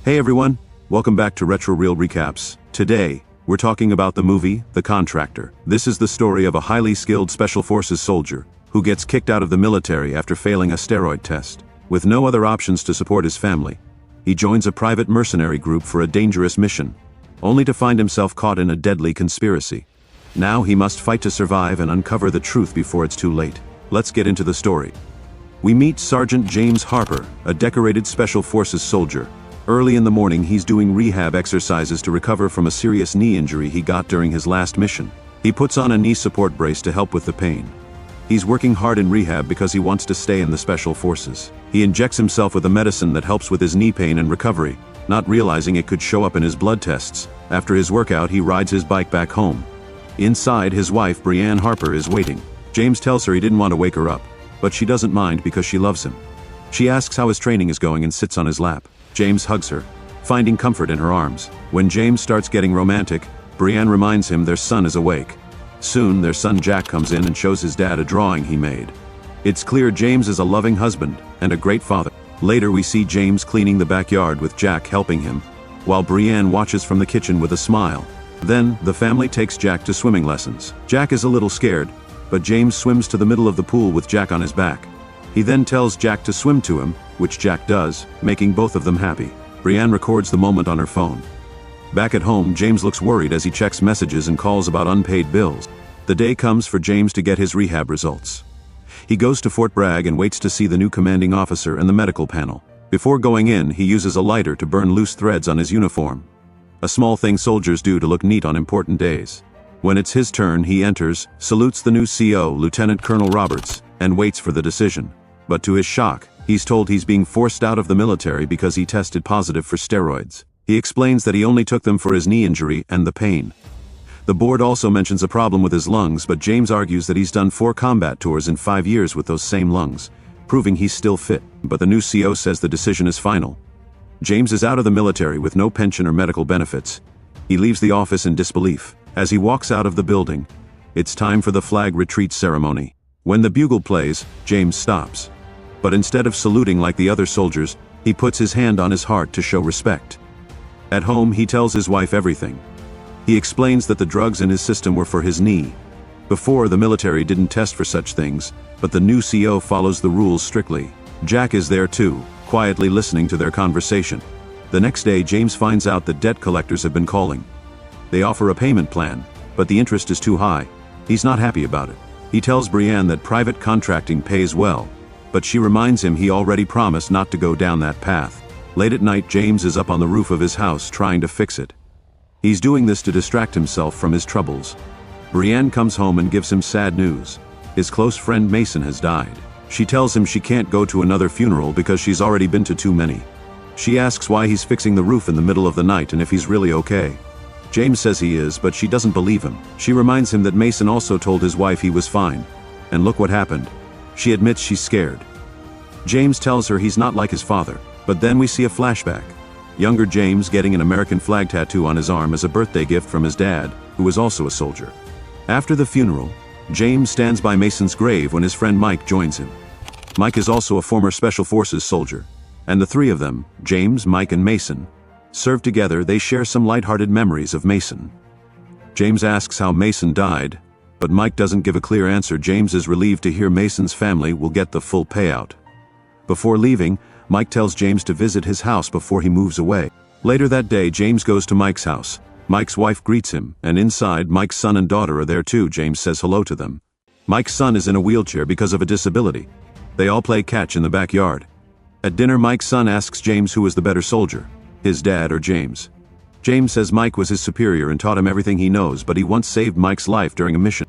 Hey everyone, welcome back to Retro Reel Recaps. Today, we're talking about the movie, The Contractor. This is the story of a highly skilled Special Forces soldier who gets kicked out of the military after failing a steroid test. With no other options to support his family, he joins a private mercenary group for a dangerous mission, only to find himself caught in a deadly conspiracy. Now he must fight to survive and uncover the truth before it's too late. Let's get into the story. We meet Sergeant James Harper, a decorated Special Forces soldier. Early in the morning, he's doing rehab exercises to recover from a serious knee injury he got during his last mission. He puts on a knee support brace to help with the pain. He's working hard in rehab because he wants to stay in the Special Forces. He injects himself with a medicine that helps with his knee pain and recovery, not realizing it could show up in his blood tests. After his workout, he rides his bike back home. Inside, his wife, Gillian Harper, is waiting. James tells her he didn't want to wake her up, but she doesn't mind because she loves him. She asks how his training is going and sits on his lap. James hugs her, finding comfort in her arms. When James starts getting romantic, Brienne reminds him their son is awake. Soon, their son Jack comes in and shows his dad a drawing he made. It's clear James is a loving husband and a great father. Later, we see James cleaning the backyard with Jack helping him, while Brienne watches from the kitchen with a smile. Then, the family takes Jack to swimming lessons. Jack is a little scared, but James swims to the middle of the pool with Jack on his back. He then tells Jack to swim to him, which Jack does, making both of them happy. Brienne records the moment on her phone. Back at home, James looks worried as he checks messages and calls about unpaid bills. The day comes for James to get his rehab results. He goes to Fort Bragg and waits to see the new commanding officer and the medical panel. Before going in, he uses a lighter to burn loose threads on his uniform, a small thing soldiers do to look neat on important days. When it's his turn, he enters, salutes the new CO, Lieutenant Colonel Roberts, and waits for the decision. But to his shock, he's told he's being forced out of the military because he tested positive for steroids. He explains that he only took them for his knee injury and the pain. The board also mentions a problem with his lungs, but James argues that he's done 4 combat tours in 5 years with those same lungs, proving he's still fit. But the new CO says the decision is final. James is out of the military with no pension or medical benefits. He leaves the office in disbelief. As he walks out of the building, it's time for the flag retreat ceremony. When the bugle plays, James stops. But instead of saluting like the other soldiers, he puts his hand on his heart to show respect. At home, he tells his wife everything. He explains that the drugs in his system were for his knee. Before, the military didn't test for such things, but the new CO follows the rules strictly. Jack is there too, quietly listening to their conversation. The next day, James finds out that debt collectors have been calling. They offer a payment plan, but the interest is too high. He's not happy about it. He tells Brienne that private contracting pays well, but she reminds him he already promised not to go down that path. Late at night, James is up on the roof of his house trying to fix it. He's doing this to distract himself from his troubles. Brienne comes home and gives him sad news. His close friend Mason has died. She tells him she can't go to another funeral because she's already been to too many. She asks why he's fixing the roof in the middle of the night and if he's really okay. James says he is, but she doesn't believe him. She reminds him that Mason also told his wife he was fine. And look what happened. She admits she's scared. James tells her he's not like his father, but then we see a flashback. Younger James getting an American flag tattoo on his arm as a birthday gift from his dad, who was also a soldier. After the funeral, James stands by Mason's grave when his friend Mike joins him. Mike is also a former Special Forces soldier, and the three of them, James, Mike, and Mason, served together. They share some lighthearted memories of Mason. James asks how Mason died, but Mike doesn't give a clear answer. James is relieved to hear Mason's family will get the full payout. Before leaving, Mike tells James to visit his house before he moves away. Later that day, James goes to Mike's house. Mike's wife greets him, and inside, Mike's son and daughter are there too. James says hello to them. Mike's son is in a wheelchair because of a disability. They all play catch in the backyard. At dinner, Mike's son asks James who was the better soldier, his dad or James. James says Mike was his superior and taught him everything he knows, but he once saved Mike's life during a mission.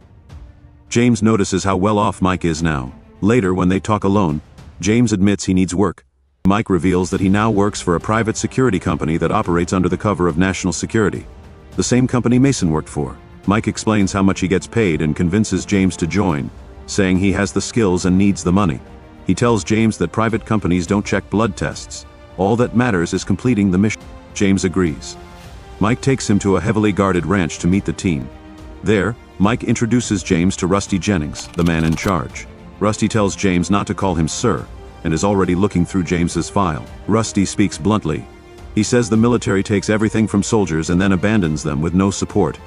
James notices how well off Mike is now. Later, when they talk alone, James admits he needs work. Mike reveals that he now works for a private security company that operates under the cover of national security, the same company Mason worked for. Mike explains how much he gets paid and convinces James to join, saying he has the skills and needs the money. He tells James that private companies don't check blood tests. All that matters is completing the mission. James agrees. Mike takes him to a heavily guarded ranch to meet the team. There, Mike introduces James to Rusty Jennings, the man in charge. Rusty tells James not to call him sir, and is already looking through James's file. Rusty speaks bluntly. He says the military takes everything from soldiers and then abandons them with no support.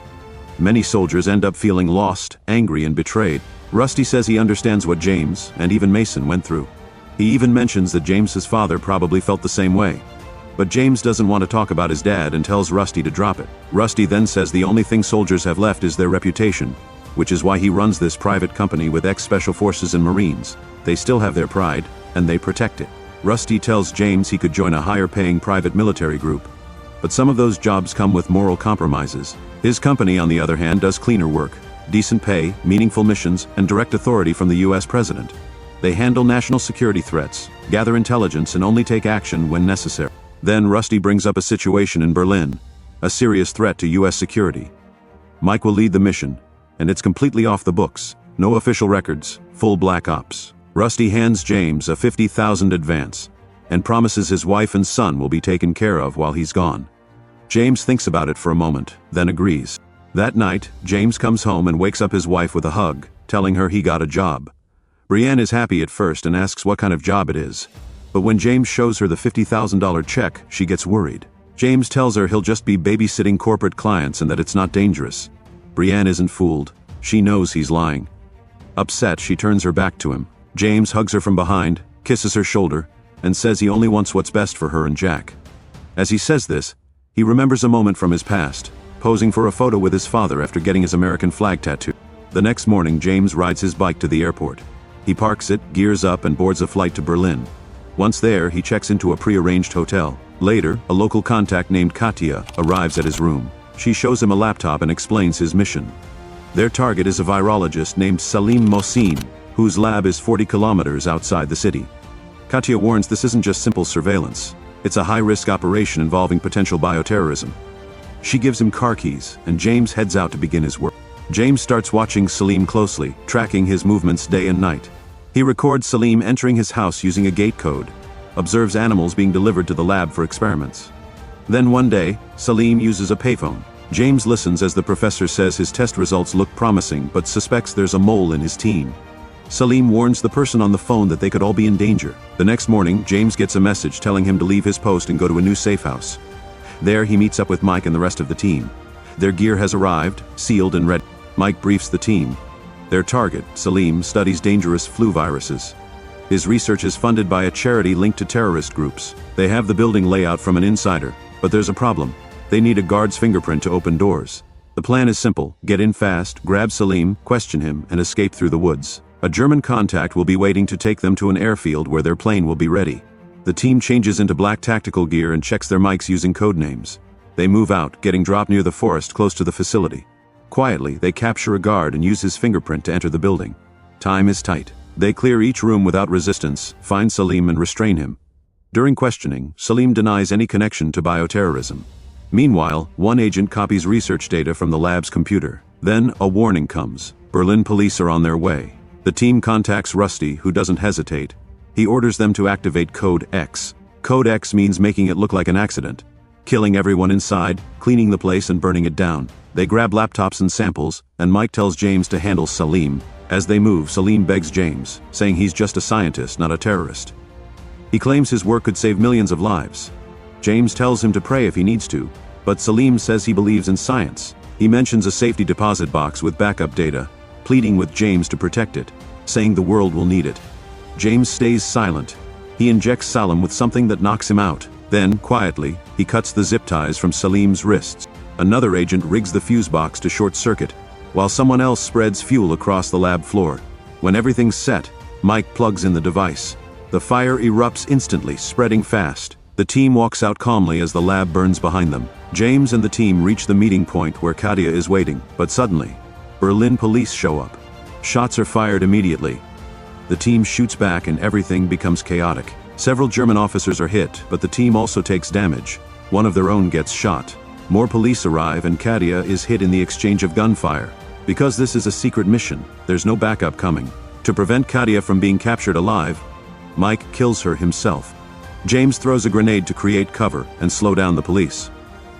Many soldiers end up feeling lost, angry, and betrayed. Rusty says he understands what James, and even Mason, went through. He even mentions that James's father probably felt the same way. But James doesn't want to talk about his dad and tells Rusty to drop it. Rusty then says the only thing soldiers have left is their reputation, which is why he runs this private company with ex-Special Forces and Marines. They still have their pride, and they protect it. Rusty tells James he could join a higher-paying private military group. But some of those jobs come with moral compromises. His company, on the other hand, does cleaner work, decent pay, meaningful missions, and direct authority from the US president. They handle national security threats, gather intelligence, and only take action when necessary. Then Rusty brings up a situation in Berlin, a serious threat to US security. Mike will lead the mission, and it's completely off the books. No official records, full black ops. Rusty hands James a $50,000 advance, and promises his wife and son will be taken care of while he's gone. James thinks about it for a moment, then agrees. That night, James comes home and wakes up his wife with a hug, telling her he got a job. Brienne is happy at first and asks what kind of job it is. But when James shows her the $50,000 check, she gets worried. James tells her he'll just be babysitting corporate clients and that it's not dangerous. Brienne isn't fooled. She knows he's lying. Upset, she turns her back to him. James hugs her from behind, kisses her shoulder, and says he only wants what's best for her and Jack. As he says this, he remembers a moment from his past, posing for a photo with his father after getting his American flag tattoo. The next morning, James rides his bike to the airport. He parks it, gears up, and boards a flight to Berlin. Once there, he checks into a pre-arranged hotel. Later, a local contact named Katya arrives at his room. She shows him a laptop and explains his mission. Their target is a virologist named Salim Mohsin, whose lab is 40 kilometers outside the city. Katya warns this isn't just simple surveillance. It's a high-risk operation involving potential bioterrorism. She gives him car keys, and James heads out to begin his work. James starts watching Salim closely, tracking his movements day and night. He records Salim entering his house using a gate code, observes animals being delivered to the lab for experiments. Then one day, Salim uses a payphone. James listens as the professor says his test results look promising but suspects there's a mole in his team. Salim warns the person on the phone that they could all be in danger. The next morning, James gets a message telling him to leave his post and go to a new safe house. There, he meets up with Mike and the rest of the team. Their gear has arrived, sealed and ready. Mike briefs the team. Their target, Salim, studies dangerous flu viruses. His research is funded by a charity linked to terrorist groups. They have the building layout from an insider, but there's a problem. They need a guard's fingerprint to open doors. The plan is simple: get in fast, grab Salim, question him, and escape through the woods. A German contact will be waiting to take them to an airfield where their plane will be ready. The team changes into black tactical gear and checks their mics using code names. They move out, getting dropped near the forest close to the facility. Quietly, they capture a guard and use his fingerprint to enter the building. Time is tight. They clear each room without resistance, find Salim and restrain him. During questioning, Salim denies any connection to bioterrorism. Meanwhile, one agent copies research data from the lab's computer. Then, a warning comes. Berlin police are on their way. The team contacts Rusty, who doesn't hesitate. He orders them to activate Code X. Code X means making it look like an accident. Killing everyone inside, cleaning the place and burning it down. They grab laptops and samples, and Mike tells James to handle Salim. As they move, Salim begs James, saying he's just a scientist, not a terrorist. He claims his work could save millions of lives. James tells him to pray if he needs to, but Salim says he believes in science. He mentions a safety deposit box with backup data, pleading with James to protect it, saying the world will need it. James stays silent. He injects Salim with something that knocks him out. Then, quietly, he cuts the zip ties from Salim's wrists. Another agent rigs the fuse box to short circuit, while someone else spreads fuel across the lab floor. When everything's set, Mike plugs in the device. The fire erupts instantly, spreading fast. The team walks out calmly as the lab burns behind them. James and the team reach the meeting point where Katya is waiting, but suddenly, Berlin police show up. Shots are fired immediately. The team shoots back and everything becomes chaotic. Several German officers are hit, but the team also takes damage. One of their own gets shot. More police arrive and Katya is hit in the exchange of gunfire. Because this is a secret mission, there's no backup coming. To prevent Katya from being captured alive, Mike kills her himself. James throws a grenade to create cover and slow down the police.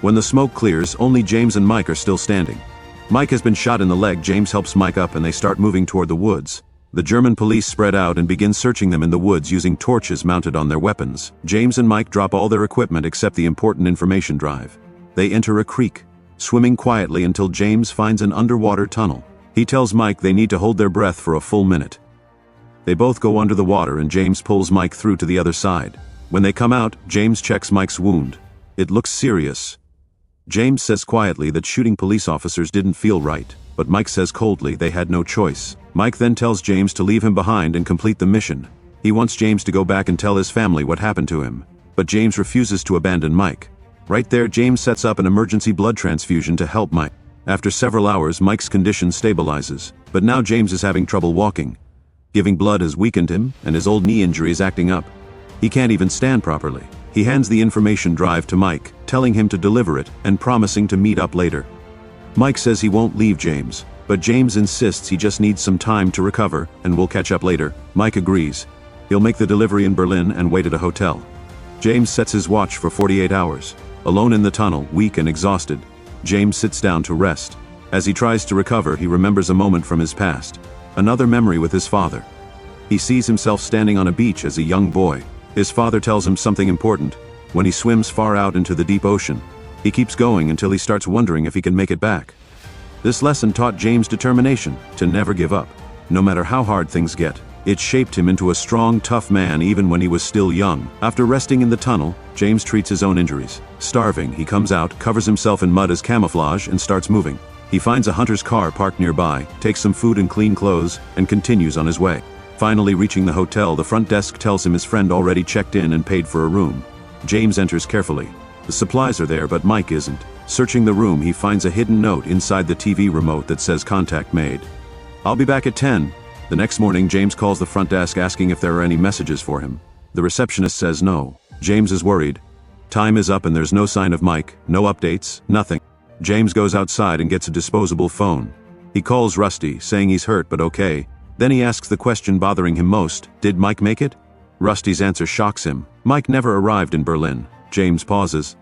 When the smoke clears, only James and Mike are still standing. Mike has been shot in the leg. James helps Mike up and they start moving toward the woods. The German police spread out and begin searching them in the woods using torches mounted on their weapons. James and Mike drop all their equipment except the important information drive. They enter a creek, swimming quietly until James finds an underwater tunnel. He tells Mike they need to hold their breath for a full minute. They both go under the water and James pulls Mike through to the other side. When they come out, James checks Mike's wound. It looks serious. James says quietly that shooting police officers didn't feel right, but Mike says coldly they had no choice. Mike then tells James to leave him behind and complete the mission. He wants James to go back and tell his family what happened to him, but James refuses to abandon Mike. Right there, James sets up an emergency blood transfusion to help Mike. After several hours, Mike's condition stabilizes, but now James is having trouble walking. Giving blood has weakened him, and his old knee injury is acting up. He can't even stand properly. He hands the information drive to Mike, telling him to deliver it and promising to meet up later. Mike says he won't leave James, but James insists he just needs some time to recover and will catch up later. Mike agrees. He'll make the delivery in Berlin and wait at a hotel. James sets his watch for 48 hours. Alone in the tunnel, weak and exhausted, James sits down to rest. As he tries to recover, he remembers a moment from his past. Another memory with his father. He sees himself standing on a beach as a young boy. His father tells him something important. When he swims far out into the deep ocean, he keeps going until he starts wondering if he can make it back. This lesson taught James determination to never give up, no matter how hard things get. It shaped him into a strong, tough man even when he was still young. After resting in the tunnel, James treats his own injuries. Starving, he comes out, covers himself in mud as camouflage, and starts moving. He finds a hunter's car parked nearby, takes some food and clean clothes, and continues on his way. Finally reaching the hotel, the front desk tells him his friend already checked in and paid for a room. James enters carefully. The supplies are there, but Mike isn't. Searching the room, he finds a hidden note inside the TV remote that says "Contact made." "I'll be back at 10. The next morning, James calls the front desk asking if there are any messages for him. The receptionist says no. James is worried. Time is up and there's no sign of Mike, no updates, nothing. James goes outside and gets a disposable phone. He calls Rusty, saying he's hurt but okay. Then he asks the question bothering him most: did Mike make it? Rusty's answer shocks him. Mike never arrived in Berlin. James pauses,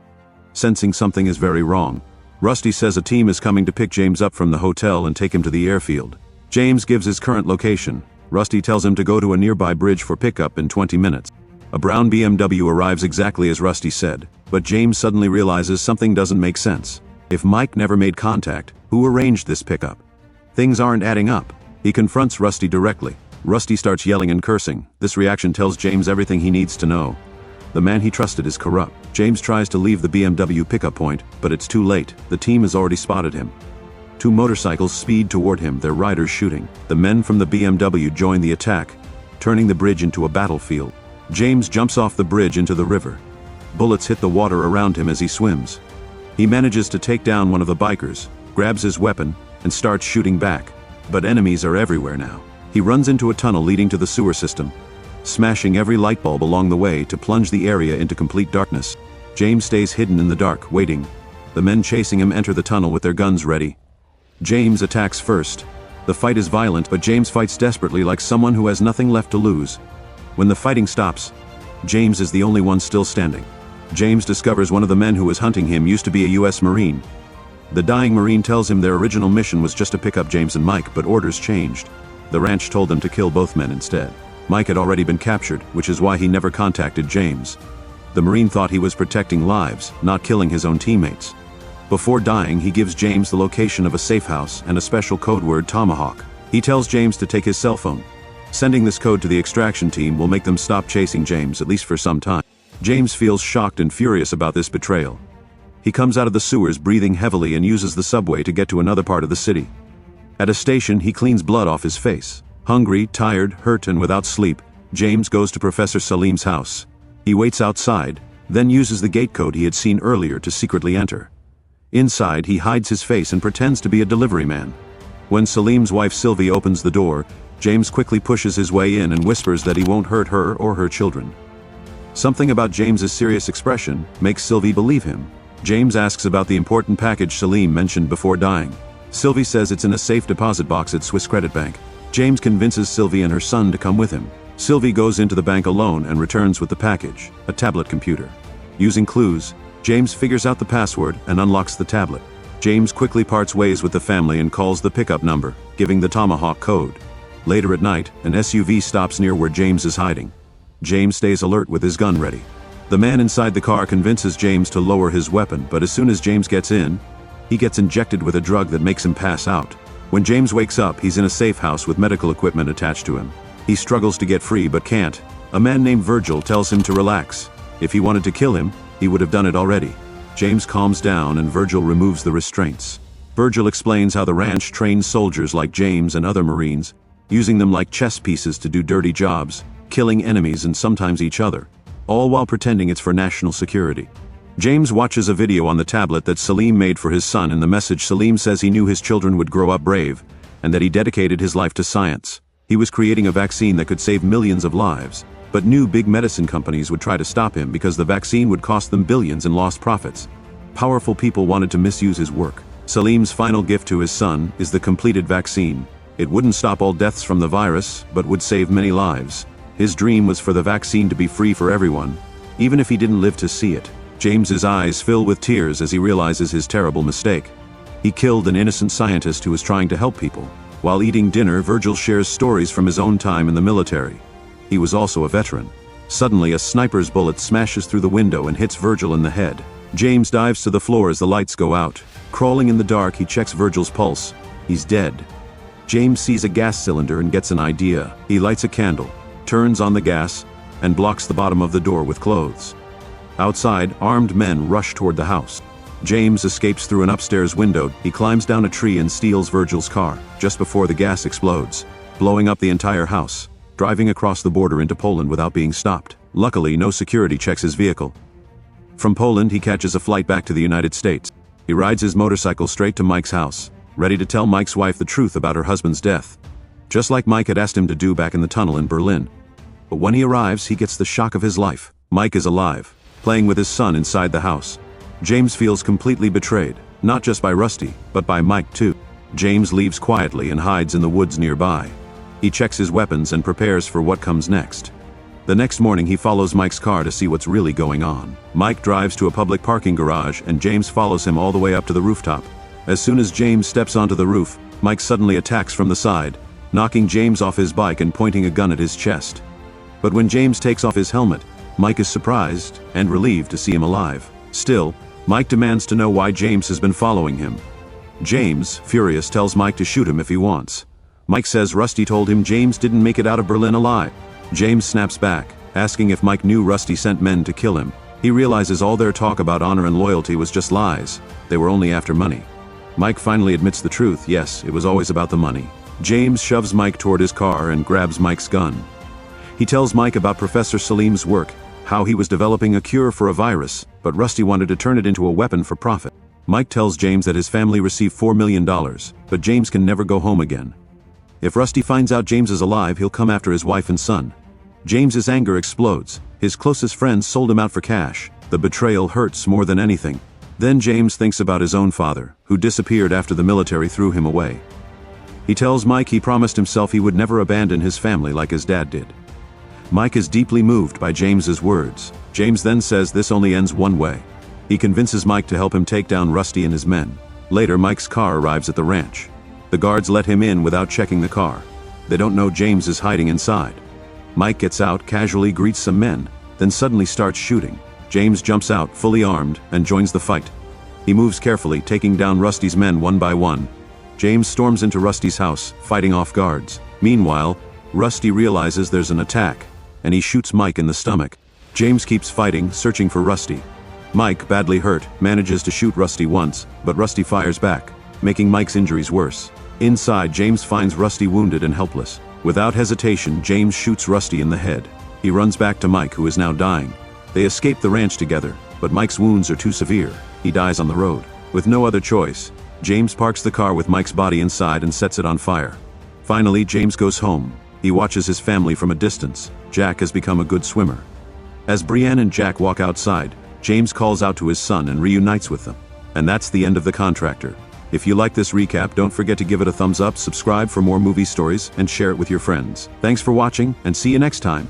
sensing something is very wrong. Rusty says a team is coming to pick James up from the hotel and take him to the airfield. James gives his current location. Rusty tells him to go to a nearby bridge for pickup in 20 minutes. A brown BMW arrives exactly as Rusty said, but James suddenly realizes something doesn't make sense. If Mike never made contact, who arranged this pickup? Things aren't adding up. He confronts Rusty directly. Rusty starts yelling and cursing. This reaction tells James everything he needs to know. The man he trusted is corrupt. James tries to leave the BMW pickup point, but it's too late. The team has already spotted him. Two motorcycles speed toward him, their riders shooting. The men from the BMW join the attack, turning the bridge into a battlefield. James jumps off the bridge into the river. Bullets hit the water around him as he swims. He manages to take down one of the bikers, grabs his weapon, and starts shooting back. But enemies are everywhere now. He runs into a tunnel leading to the sewer system, smashing every light bulb along the way to plunge the area into complete darkness. James stays hidden in the dark, waiting. The men chasing him enter the tunnel with their guns ready. James attacks first. The fight is violent, but James fights desperately like someone who has nothing left to lose. When the fighting stops, James is the only one still standing. James discovers one of the men who was hunting him used to be a U.S. Marine. The dying Marine tells him their original mission was just to pick up James and Mike, but orders changed. The ranch told them to kill both men instead. Mike had already been captured, which is why he never contacted James. The Marine thought he was protecting lives, not killing his own teammates. Before dying, he gives James the location of a safe house and a special code word, Tomahawk. He tells James to take his cell phone. Sending this code to the extraction team will make them stop chasing James, at least for some time. James feels shocked and furious about this betrayal. He comes out of the sewers breathing heavily and uses the subway to get to another part of the city. At a station, he cleans blood off his face. Hungry, tired, hurt, and without sleep, James goes to Professor Salim's house. He waits outside, then uses the gate code he had seen earlier to secretly enter. Inside, he hides his face and pretends to be a delivery man. When Salim's wife Sylvie opens the door, James quickly pushes his way in and whispers that he won't hurt her or her children. Something about James's serious expression makes Sylvie believe him. James asks about the important package Salim mentioned before dying. Sylvie says it's in a safe deposit box at Swiss Credit Bank. James convinces Sylvie and her son to come with him. Sylvie goes into the bank alone and returns with the package, a tablet computer. Using clues, James figures out the password and unlocks the tablet. James quickly parts ways with the family and calls the pickup number, giving the Tomahawk code. Later at night, an SUV stops near where James is hiding. James stays alert with his gun ready. The man inside the car convinces James to lower his weapon, but as soon as James gets in, he gets injected with a drug that makes him pass out. When James wakes up, he's in a safe house with medical equipment attached to him. He struggles to get free but can't. A man named Virgil tells him to relax. If he wanted to kill him, he would have done it already. James calms down and Virgil removes the restraints. Virgil explains how the ranch trains soldiers like James and other Marines, using them like chess pieces to do dirty jobs, killing enemies and sometimes each other, all while pretending it's for national security. James watches a video on the tablet that Salim made for his son. In the message, Salim says he knew his children would grow up brave, and that he dedicated his life to science. He was creating a vaccine that could save millions of lives, but knew big medicine companies would try to stop him because the vaccine would cost them billions in lost profits. Powerful people wanted to misuse his work. Salim's final gift to his son is the completed vaccine. It wouldn't stop all deaths from the virus, but would save many lives. His dream was for the vaccine to be free for everyone, even if he didn't live to see it. James's eyes fill with tears as he realizes his terrible mistake. He killed an innocent scientist who was trying to help people. While eating dinner, Virgil shares stories from his own time in the military. He was also a veteran. Suddenly, a sniper's bullet smashes through the window and hits Virgil in the head. James dives to the floor as the lights go out. Crawling in the dark, he checks Virgil's pulse. He's dead. James sees a gas cylinder and gets an idea. He lights a candle, turns on the gas, and blocks the bottom of the door with clothes. Outside, armed men rush toward the house. James escapes through an upstairs window. He climbs down a tree and steals Virgil's car, just before the gas explodes, blowing up the entire house, driving across the border into Poland without being stopped. Luckily, no security checks his vehicle. From Poland, he catches a flight back to the United States. He rides his motorcycle straight to Mike's house, ready to tell Mike's wife the truth about her husband's death, just like Mike had asked him to do back in the tunnel in Berlin. But when he arrives, he gets the shock of his life. Mike is alive, playing with his son inside the house. James feels completely betrayed, not just by Rusty, but by Mike too. James leaves quietly and hides in the woods nearby. He checks his weapons and prepares for what comes next. The next morning, he follows Mike's car to see what's really going on. Mike drives to a public parking garage and James follows him all the way up to the rooftop. As soon as James steps onto the roof, Mike suddenly attacks from the side, knocking James off his bike and pointing a gun at his chest. But when James takes off his helmet, Mike is surprised and relieved to see him alive. Still, Mike demands to know why James has been following him. James, furious, tells Mike to shoot him if he wants. Mike says Rusty told him James didn't make it out of Berlin alive. James snaps back, asking if Mike knew Rusty sent men to kill him. He realizes all their talk about honor and loyalty was just lies. They were only after money. Mike finally admits the truth. Yes, it was always about the money. James shoves Mike toward his car and grabs Mike's gun. He tells Mike about Professor Salim's work, how he was developing a cure for a virus, but Rusty wanted to turn it into a weapon for profit. Mike tells James that his family received $4 million, but James can never go home again. If Rusty finds out James is alive, he'll come after his wife and son. James's anger explodes. His closest friends sold him out for cash. The betrayal hurts more than anything. Then James thinks about his own father, who disappeared after the military threw him away. He tells Mike he promised himself he would never abandon his family like his dad did. Mike is deeply moved by James's words. James then says this only ends one way. He convinces Mike to help him take down Rusty and his men. Later, Mike's car arrives at the ranch. The guards let him in without checking the car. They don't know James is hiding inside. Mike gets out, casually greets some men, then suddenly starts shooting. James jumps out, fully armed, and joins the fight. He moves carefully, taking down Rusty's men one by one. James storms into Rusty's house, fighting off guards. Meanwhile, Rusty realizes there's an attack, and he shoots Mike in the stomach. James keeps fighting, searching for Rusty. Mike, badly hurt, manages to shoot Rusty once, but Rusty fires back, making Mike's injuries worse. Inside, James finds Rusty wounded and helpless. Without hesitation, James shoots Rusty in the head. He runs back to Mike, who is now dying. They escape the ranch together, but Mike's wounds are too severe. He dies on the road. With no other choice, James parks the car with Mike's body inside and sets it on fire. Finally, James goes home. He watches his family from a distance. Jack has become a good swimmer. As Brienne and Jack walk outside, James calls out to his son and reunites with them. And that's the end of The Contractor. If you like this recap, don't forget to give it a thumbs up, subscribe for more movie stories, and share it with your friends. Thanks for watching, and see you next time.